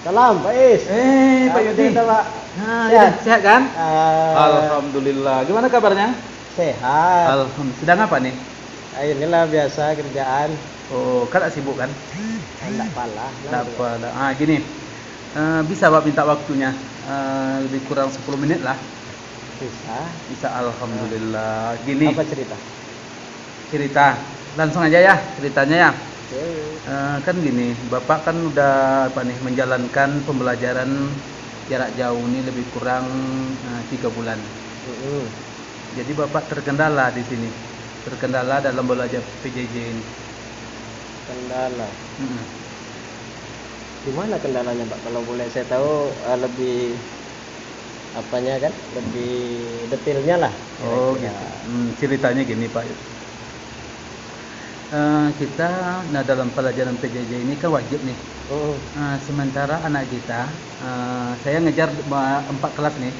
Salam, Pak Is. Pak Apa Yudi. cerita, Pak? Nah, Sehat? sehat kan? Eh, Alhamdulillah. Gimana kabarnya? Sehat. Alhamdulillah. Sedang apa nih? Inilah biasa kerjaan. Oh, kan sibuk kan? Enggak pala. Tidak apa. Gini. Bisa Pak minta waktunya? Lebih kurang 10 menit lah. Bisa. Bisa, alhamdulillah. Gini, Apa cerita? cerita. Langsung aja ya ceritanya ya. Oke. Kan gini, Bapak kan udah menjalankan pembelajaran jarak jauh ini lebih kurang 3 bulan. Mm-mm. Jadi Bapak terkendala di sini, terkendala dalam belajar PJJ ini. Kendala. Mm-mm. Di mana kendalanya, Pak? Kalau boleh saya tahu lebih apanya kan? Lebih detailnya lah. Oh kira-kira. gitu. Ceritanya gini Pak. Kita, dalam pelajaran PJJ ini kan wajib nih. Mm. Sementara anak kita, saya ngejar 4 kelas nih,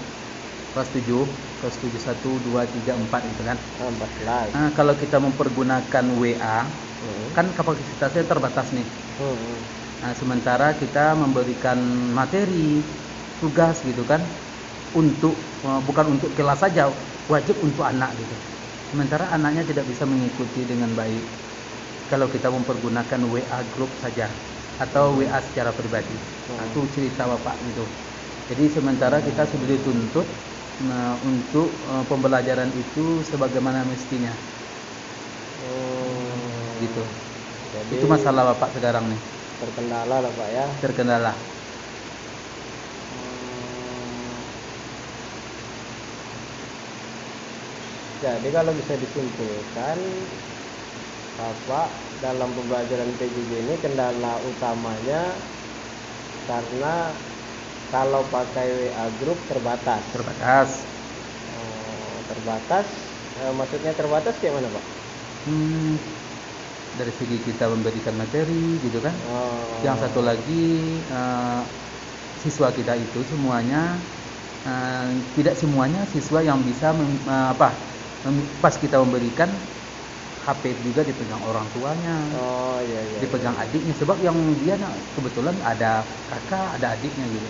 kelas 7, kelas 7 1, 2, 3, 4 gitu kan. 14. Kalau kita mempergunakan WA, Mm. kan kapasitasnya terbatas nih. Mm-mm. Sementara kita memberikan materi, tugas gitu kan, untuk bukan untuk kelas saja, wajib untuk anak gitu. Sementara anaknya tidak bisa mengikuti dengan baik kalau kita mempergunakan WA grup saja atau WA secara pribadi. Itu cerita Bapak gitu. Jadi sementara kita sudah dituntut untuk pembelajaran itu sebagaimana mestinya. Gitu. Jadi Itu masalah Bapak sekarang nih, terkendala lah, Pak ya. terkendala. Jadi kalau bisa disimpulkan, Bapak dalam pembelajaran PJJ ini kendala utamanya karena kalau pakai WA group terbatas. Terbatas. Terbatas, maksudnya terbatas kayak mana, Pak? Dari segi kita memberikan materi gitu kan. Oh, Yang satu lagi, siswa kita itu semuanya tidak semuanya siswa yang bisa pas kita memberikan HP juga dipegang orang tuanya, oh iya iya. dipegang adiknya, sebab yang dia kebetulan ada kakak, ada adiknya gitu.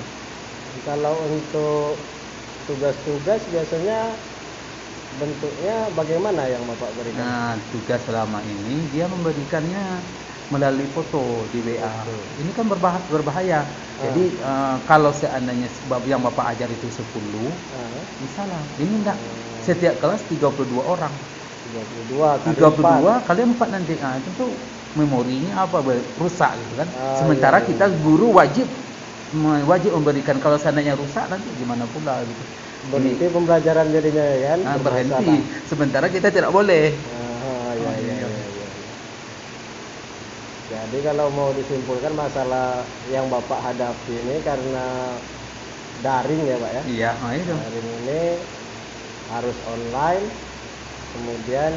Kalau untuk tugas-tugas biasanya bentuknya bagaimana yang Bapak berikan? Nah, tugas selama ini dia memberikannya melalui foto di WA. Ini kan berbahaya. Jadi kalau seandainya sebab yang Bapak ajar itu 10, misalnya ini enggak setiap kelas 32 orang. 32 kali 4 nanti. Tentu memorinya rusak gitu kan. Sementara iya. kita guru wajib memberikan, kalau seandainya rusak nanti gimana pula gitu. Berhenti pembelajaran jadinya ya kan? Berhenti. Sementara kita tidak boleh. Iya. Jadi kalau mau disimpulkan masalah yang Bapak hadapi ini karena daring ya, Pak ya? Iya, itu. Daring ini harus online, kemudian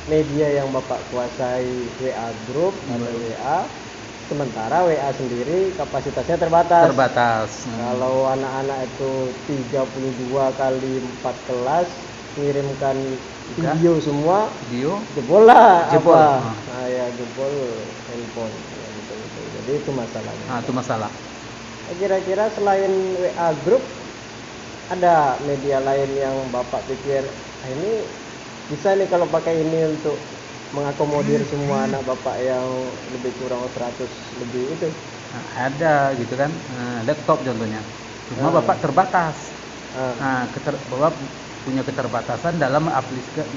media yang Bapak kuasai WA group atau WA, sementara WA sendiri kapasitasnya terbatas. Kalau anak-anak itu 32 kali 4 kelas ngirimkan video semua, jebol lah. Ya jebol handphone ya, betul. Jadi itu masalahnya. Itu masalah. Kira-kira selain WA group ada media lain yang Bapak pikir ini bisa nih kalau pakai ini untuk mengakomodir semua anak Bapak yang lebih kurang 100 lebih itu? Ada gitu kan, laptop contohnya. Cuma Bapak terbatas. Bapak punya keterbatasan dalam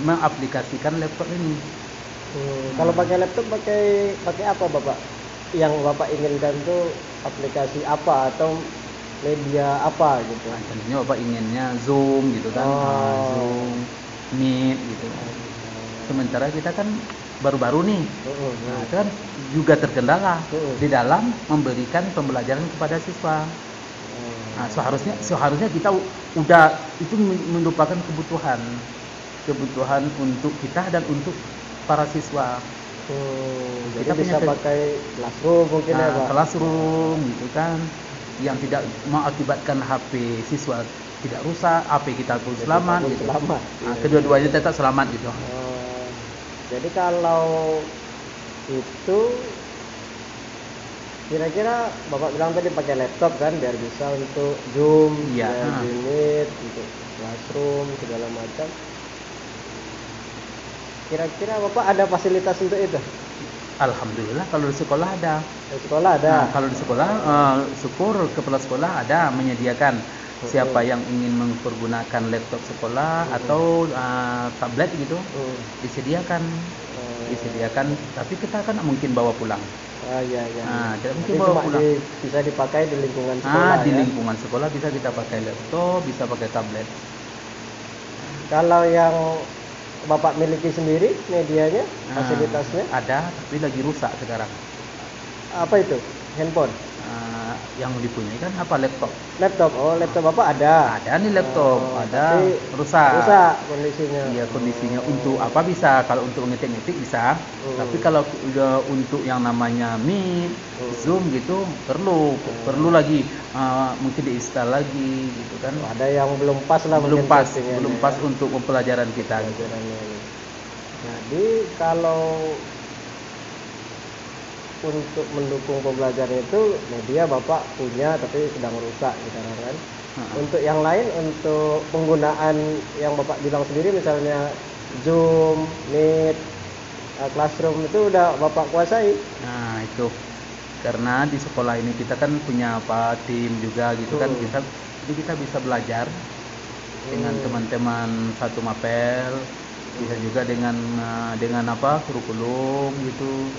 mengaplikasikan laptop ini. Kalau pakai laptop pakai apa Bapak? Yang Bapak inginkan tuh aplikasi apa atau media apa gitu? Contohnya Bapak inginnya Zoom gitu kan, Zoom, Meet gitu. Sementara kita kan baru-baru nih, itu kan juga terkendala di dalam memberikan pembelajaran kepada siswa. Seharusnya kita udah itu merupakan kebutuhan untuk kita dan untuk para siswa. Kita bisa pakai classroom mungkin ya Pak? Classroom gitu kan, yang tidak mengakibatkan HP siswa tidak rusak, HP kita pun selamat gitu. Kedua-duanya tetap selamat gitu. Jadi kalau itu Kira-kira Bapak bilang tadi pakai laptop kan biar bisa untuk Zoom, Iya, ya, Meet, untuk Classroom segala macam. Kira-kira Bapak ada fasilitas untuk itu? Alhamdulillah kalau di sekolah ada. Di sekolah ada. Nah, kalau di sekolah, syukur kepala sekolah ada menyediakan siapa yang ingin mempergunakan laptop sekolah atau tablet gitu, disediakan. Tapi kita kan mungkin bawa pulang. Iya, iya. Nah, tidak mungkin Jadi bawa cuma pulang. bisa dipakai di lingkungan sekolah Di ya. lingkungan sekolah bisa kita pakai laptop, bisa pakai tablet. Kalau yang Bapak miliki sendiri medianya, fasilitasnya, Ada, tapi lagi rusak sekarang. apa itu? Handphone? Yang dipunyai kan apa, laptop? Laptop? Oh, laptop Bapak ada? Ada nih laptop, ada tapi rusak. Rusak kondisinya. Iya, kondisinya untuk apa bisa, kalau untuk ngetik-ngetik bisa, tapi kalau udah untuk yang namanya Meet, Zoom gitu perlu lagi mungkin diinstal lagi gitu kan. Ada yang belum pas lah, Belum mungkin pas settingannya ya. untuk pembelajaran kita gitu. Pelajarannya ini. Jadi kalau untuk mendukung pembelajaran itu media Bapak punya tapi sedang rusak sekarang kan. Untuk yang lain, untuk penggunaan yang Bapak bilang sendiri misalnya Zoom, Meet, Classroom itu udah Bapak kuasai. Nah, itu karena di sekolah ini kita kan punya tim juga gitu kan, jadi kita bisa belajar dengan teman-teman satu mapel, bisa juga dengan kurikulum gitu,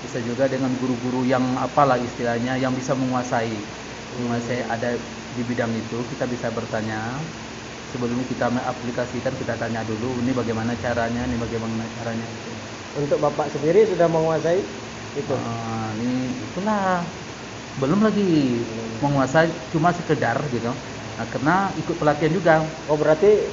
bisa juga dengan guru-guru yang apalah istilahnya, yang bisa menguasai ada di bidang itu. Kita bisa bertanya sebelum kita mengaplikasikan, kita tanya dulu ini bagaimana caranya gitu. Untuk Bapak sendiri sudah menguasai itu? Itulah belum lagi menguasai, cuma sekedar gitu. Karena ikut pelatihan juga. Oh, berarti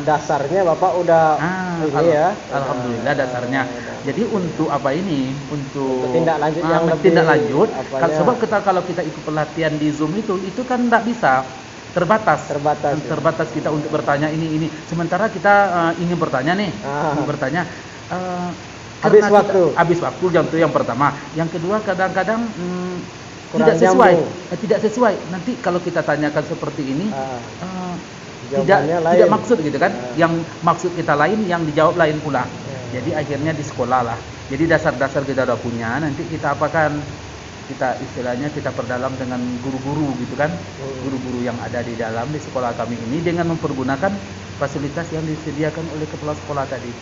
dasarnya Bapak udah ini ya? Alhamdulillah dasarnya. Jadi untuk apa ini? Untuk tindak lanjut yang lebih tindak lanjut. Sebab kalau kita ikut pelatihan di Zoom itu kan tidak bisa, terbatas kita untuk bertanya ini. Sementara kita ingin bertanya nih, habis waktu yang pertama. Yang kedua kadang-kadang tidak sesuai. Nanti kalau kita tanyakan seperti ini, tidak maksud gitu kan. Yang maksud kita lain, yang dijawab lain pula. Jadi akhirnya di sekolah lah. Jadi dasar-dasar kita udah punya. Nanti kita apakan? Kita istilahnya kita perdalam dengan guru-guru gitu kan. Guru-guru yang ada di dalam di sekolah kami ini dengan mempergunakan fasilitas yang disediakan oleh kepala sekolah tadi.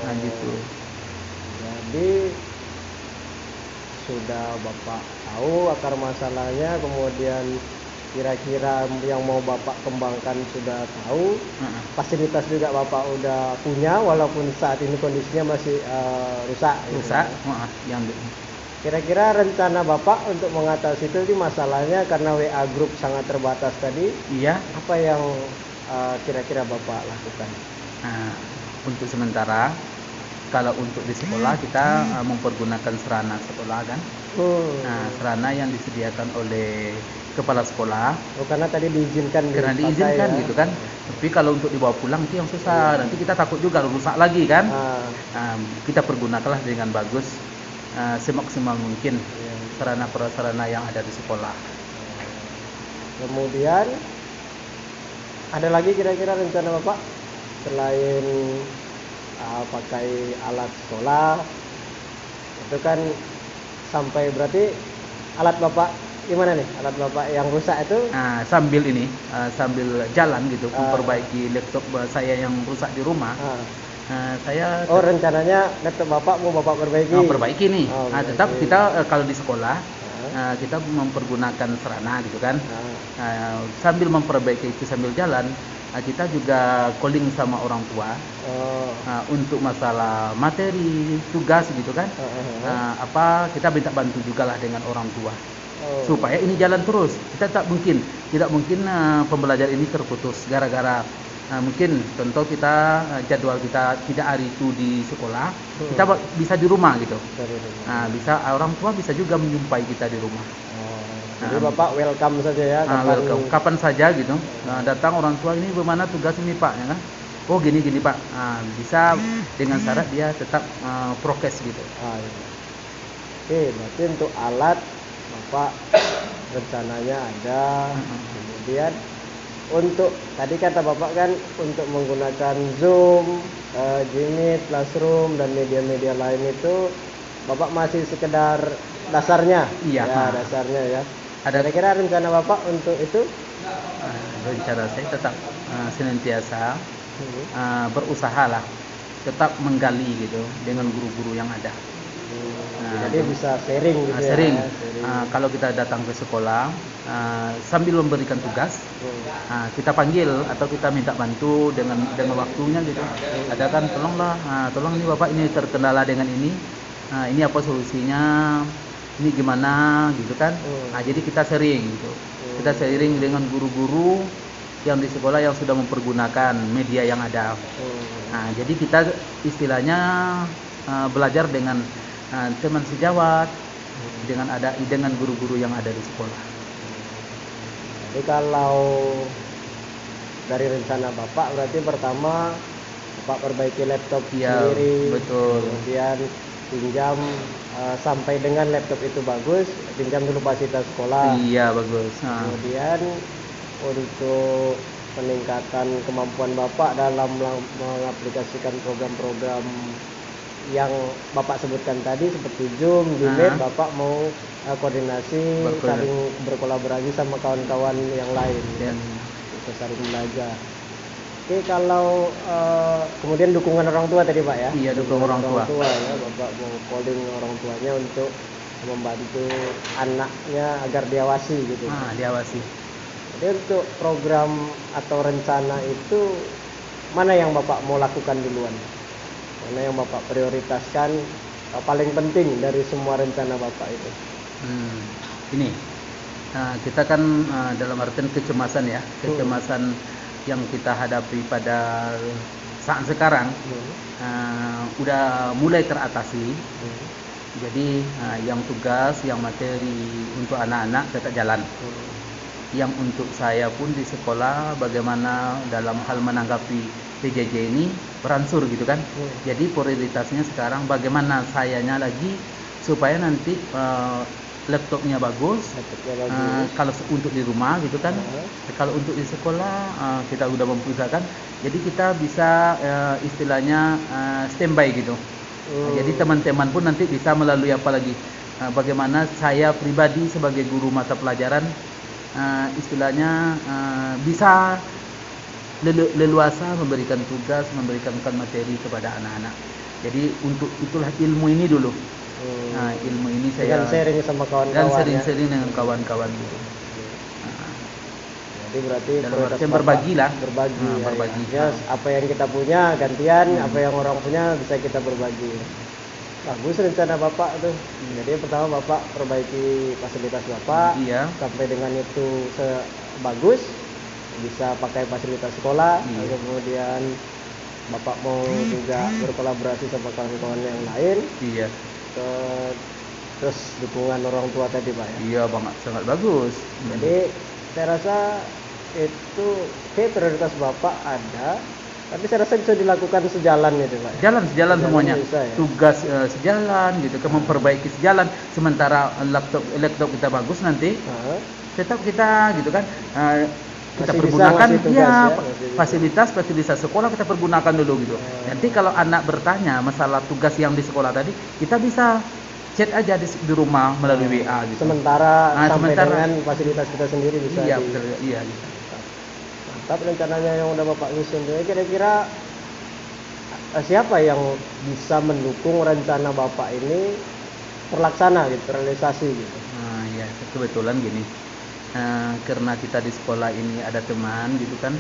Nah gitu. Jadi sudah Bapak tahu akar masalahnya, kemudian kira-kira yang mau Bapak kembangkan sudah tahu, fasilitas juga Bapak udah punya walaupun saat ini kondisinya masih rusak. Kira-kira rencana Bapak untuk mengatasi itu masalahnya karena WA Group sangat terbatas tadi. Iya. Apa yang kira-kira Bapak lakukan? Untuk sementara, kalau untuk di sekolah kita mempergunakan serana sekolah kan. Serana yang disediakan oleh kepala sekolah. Karena tadi diizinkan gitu kan. Tapi kalau untuk dibawa pulang itu yang susah. Nanti kita takut juga rusak lagi kan. Kita pergunakanlah dengan bagus, semaksimal mungkin sarana prasarana yang ada di sekolah. Kemudian ada lagi kira-kira rencana Bapak selain pakai alat sekolah itu kan, sampai berarti alat Bapak gimana nih, alat Bapak yang rusak itu? Sambil jalan gitu, memperbaiki laptop saya yang rusak di rumah. Saya rencananya laptop Bapak mau Bapak perbaiki nih. Tetap kita kalau di sekolah kita mempergunakan serana gitu kan. Sambil memperbaiki itu sambil jalan, kita juga calling sama orang tua untuk masalah materi, tugas gitu kan. Kita minta bantu juga lah dengan orang tua supaya ini jalan terus. Kita tidak mungkin pembelajaran ini terputus gara-gara mungkin contoh kita jadwal kita tidak hari itu di sekolah, kita bisa di rumah gitu. Bisa orang tua bisa juga menjumpai kita di rumah. Jadi Bapak welcome saja ya. Kapan saja gitu. Datang orang tua, ini bagaimana tugas ini Pak, ya kan? Oh gini Pak. Bisa dengan syarat dia tetap prokes gitu. Oke, berarti untuk alat Bapak rencananya ada. Kemudian untuk tadi kata Bapak kan untuk menggunakan Zoom, Jimmy, Classroom dan media-media lain itu Bapak masih sekedar dasarnya. Iya. Ya, dasarnya ya. Ada Kira-kira rencana Bapak untuk itu? rencana saya tetap senantiasa berusaha lah, tetap menggali gitu dengan guru-guru yang ada. Jadi bisa sharing gitu Sering ya. Sharing. kalau kita datang ke sekolah sambil memberikan tugas, kita panggil atau kita minta bantu dengan waktunya gitu. Ada kan, tolonglah, tolong ini Bapak ini terkendala dengan ini apa solusinya, ini gimana gitu kan. Jadi kita sharing gitu. Kita sharing dengan guru-guru yang di sekolah yang sudah mempergunakan media yang ada. Jadi kita istilahnya belajar dengan teman sejawat, dengan guru-guru yang ada di sekolah. Jadi kalau dari rencana Bapak berarti pertama Bapak perbaiki laptop sendiri, betul. Kemudian pinjam sampai dengan laptop itu bagus, pinjam dulu fasilitas sekolah. Iya, bagus. Kemudian untuk peningkatan kemampuan Bapak dalam mengaplikasikan program-program yang Bapak sebutkan tadi seperti Zoom, Meet, Bapak mau koordinasi, saling berkolaborasi sama kawan-kawan yang lain, bisa saling belajar. Oke, kalau kemudian dukungan orang tua tadi Pak ya? Iya, dukungan orang tua ya, Bapak mau calling orang tuanya untuk membantu anaknya agar diawasi gitu. Diawasi. Jadi untuk program atau rencana itu mana yang Bapak mau lakukan duluan? Mana yang Bapak prioritaskan paling penting dari semua rencana Bapak itu? Ini kita kan dalam artian kecemasan ya, kecemasan yang kita hadapi pada saat sekarang udah mulai teratasi. Jadi yang tugas, yang materi untuk anak-anak tetap jalan. Yang untuk saya pun di sekolah bagaimana dalam hal menanggapi PJJ ini beransur gitu kan. Jadi prioritasnya sekarang bagaimana sayanya lagi supaya nanti laptopnya bagus. Kalau untuk di rumah gitu kan. Kalau untuk di sekolah kita udah mempersiapkan. Jadi kita bisa istilahnya standby gitu. Jadi teman-teman pun nanti bisa melalui apa lagi. Bagaimana saya pribadi sebagai guru mata pelajaran istilahnya bisa leluasa memberikan tugas, memberikan materi kepada anak-anak. Jadi untuk itulah ilmu ini dulu. Ilmu ini saya sharing sama kawan-kawan. Dan sering-sering dengan kawan-kawan gitu. Jadi berarti berbagi lah. Berbagi. Ya, apa yang kita punya gantian, apa yang orang punya bisa kita berbagi. Bagus rencana Bapak tuh. Jadi pertama Bapak perbaiki fasilitas Bapak, sampai dengan itu bagus, bisa pakai fasilitas sekolah. Kemudian Bapak mau juga berkolaborasi sama kawan-kawan yang lain. Terus dukungan orang tua tadi Pak ya. Iya banget, sangat bagus. Jadi saya rasa itu prioritas Bapak ada. Tapi saya rasa bisa dilakukan sejalan itu Pak. Sejalan semuanya. Bisa, ya? Tugas sejalan gitu, memperbaiki sejalan. Sementara laptop kita bagus nanti, tetap kita gitu kan. Kita pergunakan fasilitas sekolah kita pergunakan dulu gitu. Nanti kalau anak bertanya masalah tugas yang di sekolah tadi, kita bisa chat aja di rumah melalui WA gitu. Sementara dengan fasilitas kita sendiri bisa. Iya, betul. Iya. Tapi rencananya yang udah Bapak susun, kira-kira siapa yang bisa mendukung rencana Bapak ini terlaksana gitu, terrealisasi gitu? Ya kebetulan gini, karena kita di sekolah ini ada teman gitu kan,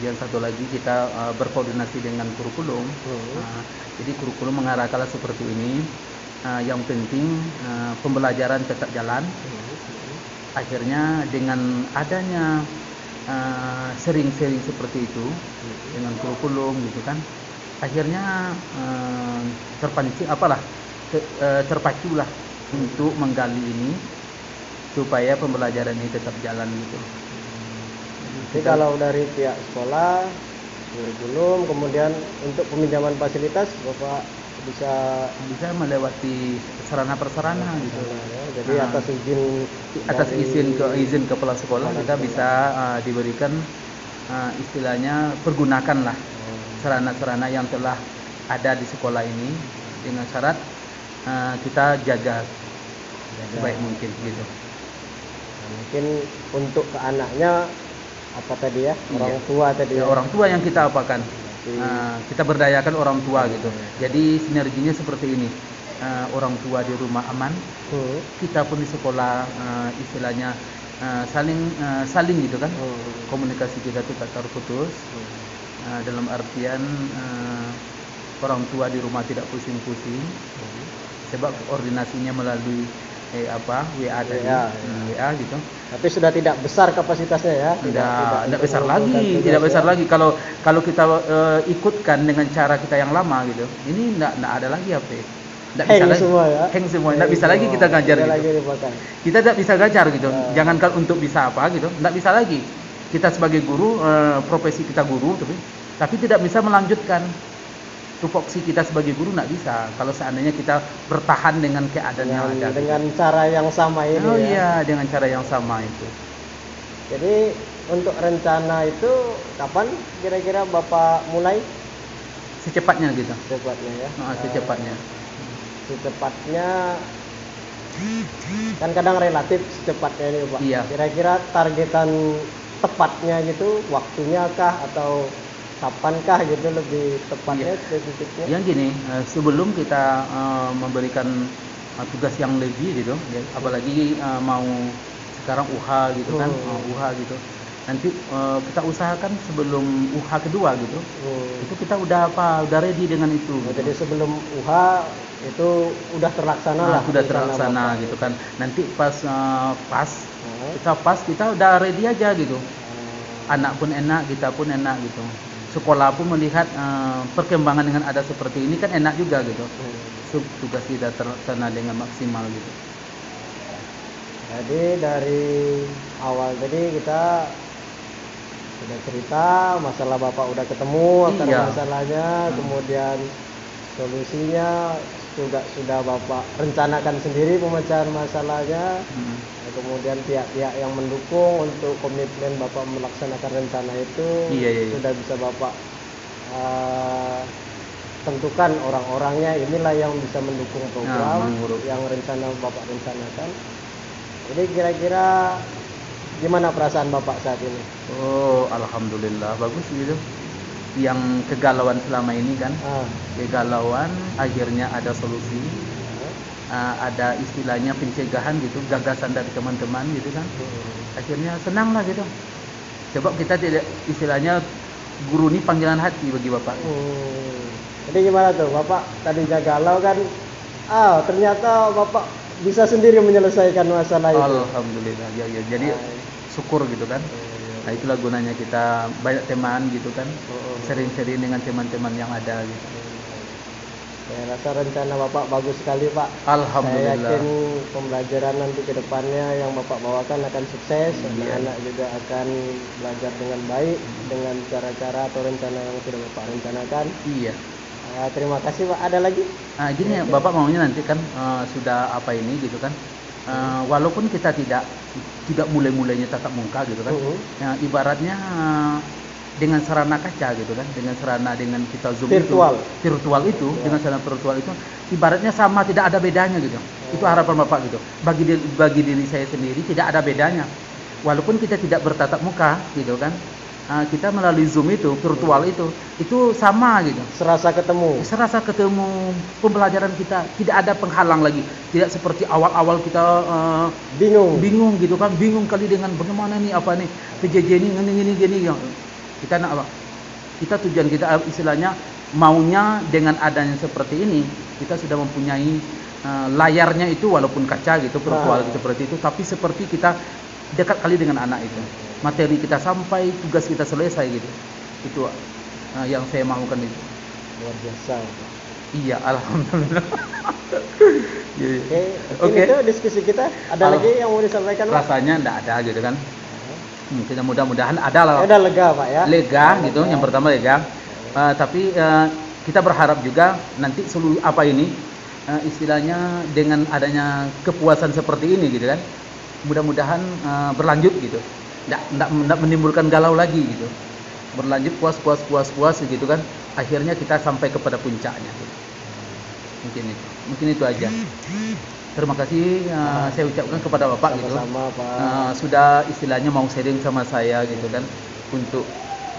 yang satu lagi kita berkoordinasi dengan kurikulum. Jadi kurikulum mengarahkan seperti ini. Yang penting pembelajaran tetap jalan. Akhirnya dengan adanya sering-sering seperti itu dengan kurikulum gitu kan, akhirnya terpaculah untuk menggali ini supaya pembelajaran ini tetap jalan gitu. Jadi kalau dari pihak sekolah kurikulum, kemudian untuk peminjaman fasilitas Bapak bisa melewati sarana prasarana gitu. ya. Jadi Nah, atas dari izin kepala sekolah kita bisa diberikan istilahnya pergunakanlah sarana-sarana yang telah ada di sekolah ini dengan syarat kita jaga sebaik mungkin gitu. Nah, mungkin untuk ke anaknya apa tadi ya, orang tua tadi Ya, ya. orang tua yang kita apakan. Berarti- Kita berdayakan orang tua gitu. Jadi sinerginya seperti ini. Orang tua di rumah aman, kita pun di sekolah istilahnya saling gitu kan. Komunikasi kita tuh tak terputus. Dalam artian orang tua di rumah tidak pusing-pusing. Sebab koordinasinya melalui WA tadi, WA gitu. Tapi sudah tidak besar kapasitasnya ya. Tidak besar lagi, tidak besar lagi. Kalau kita ikutkan dengan cara kita yang lama gitu, ini tidak ada lagi HP. Tidak bisa lagi. Semua ya. Hang semua. Tidak bisa lagi kita ngajar Tidak gitu. lagi dipakai. Kita tidak bisa ngajar gitu. Jangankan untuk bisa apa gitu, tidak bisa lagi. Kita sebagai guru, profesi kita guru, tapi tidak bisa melanjutkan tupoksi kita sebagai guru, nggak bisa. Kalau seandainya kita bertahan dengan keadaan yang ada. Dengan cara yang sama ini Oh ya. iya, dengan cara yang sama itu. Jadi untuk rencana itu kapan kira-kira Bapak mulai? Secepatnya gitu. Secepatnya ya. Secepatnya. Secepatnya kan kadang relatif secepatnya ini Pak. Iya. Kira-kira targetan tepatnya gitu, waktunya kah atau kapankah gitu lebih tepatnya spesifiknya? Yang gini, sebelum kita memberikan tugas yang lebih gitu, ya, apalagi mau sekarang UH gitu kan, UH gitu. Nanti kita usahakan sebelum UH kedua gitu, itu kita udah ready dengan itu. Jadi sebelum UH itu udah terlaksana lah. Sudah terlaksana gitu kan. Nanti pas kita udah ready aja gitu. Anak pun enak, kita pun enak gitu. Sekolah pun melihat perkembangan dengan ada seperti ini kan enak juga gitu. Tugas kita terlaksana dengan maksimal gitu. Jadi dari awal tadi kita sudah cerita masalah Bapak udah ketemu akar masalahnya, kemudian solusinya juga sudah Bapak rencanakan sendiri pemecahan masalahnya. Kemudian pihak-pihak yang mendukung untuk komitmen Bapak melaksanakan rencana itu sudah bisa Bapak tentukan orang-orangnya, inilah yang bisa mendukung program yang rencana Bapak rencanakan. Jadi kira-kira gimana perasaan Bapak saat ini? Oh, alhamdulillah bagus gitu. Yang kegalauan selama ini kan, kegalauan akhirnya ada solusi. Ada istilahnya pencegahan gitu, gagasan dari teman-teman gitu kan. Akhirnya senang lah gitu. Sebab kita tidak istilahnya guru ini panggilan hati bagi Bapak. Jadi gimana tuh Bapak tadinya galau kan? Ternyata Bapak bisa sendiri menyelesaikan masalah itu. Alhamdulillah ya. Jadi syukur gitu kan. Nah itulah gunanya kita banyak teman gitu kan. Sering-sering dengan teman-teman yang ada gitu. Saya rasa rencana Bapak bagus sekali Pak. Alhamdulillah. Saya yakin pembelajaran nanti ke depannya yang Bapak bawakan akan sukses. Anak-anak juga akan belajar dengan baik dengan cara-cara atau rencana yang sudah Bapak rencanakan. Iya. Terima kasih Pak. Ada lagi? Gini ya, Bapak maunya nanti kan sudah apa ini gitu kan. Walaupun kita tidak mulai-mulainya tatap muka gitu kan. Ibaratnya dengan sarana kaca gitu kan, dengan kita zoom virtual itu dengan sarana virtual itu ibaratnya sama, tidak ada bedanya gitu. Itu harapan Bapak gitu. Bagi diri saya sendiri tidak ada bedanya. Walaupun kita tidak bertatap muka gitu kan. Kita melalui Zoom itu, virtual itu sama gitu. Serasa ketemu Pembelajaran kita tidak ada penghalang lagi. Tidak seperti awal-awal kita bingung gitu kan, bingung kali dengan bagaimana nih apa nih PJJ ini gini. Kita nak apa? Tujuan kita istilahnya maunya dengan adanya seperti ini, kita sudah mempunyai layarnya itu walaupun kaca gitu, virtual seperti itu, tapi seperti kita dekat kali dengan anak itu. Materi kita sampai, tugas kita selesai gitu. Itu yang saya maukan itu. Luar biasa. Iya, alhamdulillah. Oke. Itu diskusi kita. Ada lagi yang mau disampaikan Pak? Rasanya enggak ada gitu kan. Kita mudah-mudahan ada lah. Udah lega Pak ya. Lega gitu. Yang pertama lega. Tapi kita berharap juga nanti seluruh apa ini istilahnya dengan adanya kepuasan seperti ini gitu kan, mudah-mudahan berlanjut gitu, tidak menimbulkan galau lagi gitu, berlanjut puas gitu kan, akhirnya kita sampai kepada puncaknya gitu. Mungkin itu aja. Terima kasih saya ucapkan kepada Bapak gitu, Pak. sudah istilahnya mau sharing sama saya gitu kan, untuk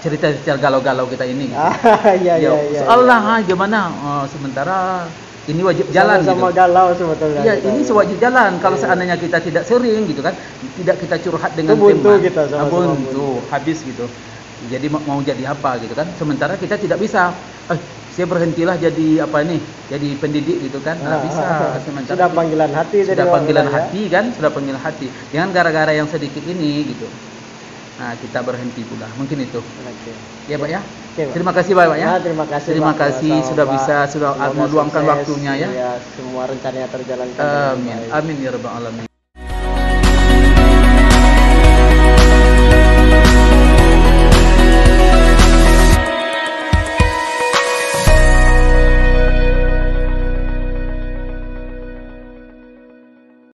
cerita galau-galau kita ini gitu. Iya. Soalnya gimana sementara ini wajib jalan sama gitu. galau sebetulnya. Iya, ini sewajib jalan. Kalau seandainya kita tidak sering gitu kan, tidak kita curhat dengan buntu teman, kita sama-sama buntu, habis gitu. Jadi mau jadi apa gitu kan? Sementara kita tidak bisa. Saya berhentilah jadi apa nih? Jadi pendidik gitu kan? Nggak bisa. Sementara sudah panggilan hati. sudah panggilan hati kan? Sudah panggilan hati. Jangan gara-gara yang sedikit ini gitu. Nah, kita berhenti pula. Mungkin itu. Oke. Ya, Pak ya. Oke, Pak. Terima kasih Pak ya. Terima kasih. Terima Pak, kasih sama-sama, sudah Pak. bisa Semoga meluangkan sukses, waktunya ya. Semua rencananya terjalankan. Amin. dengan baik. Amin ya rabbal alamin.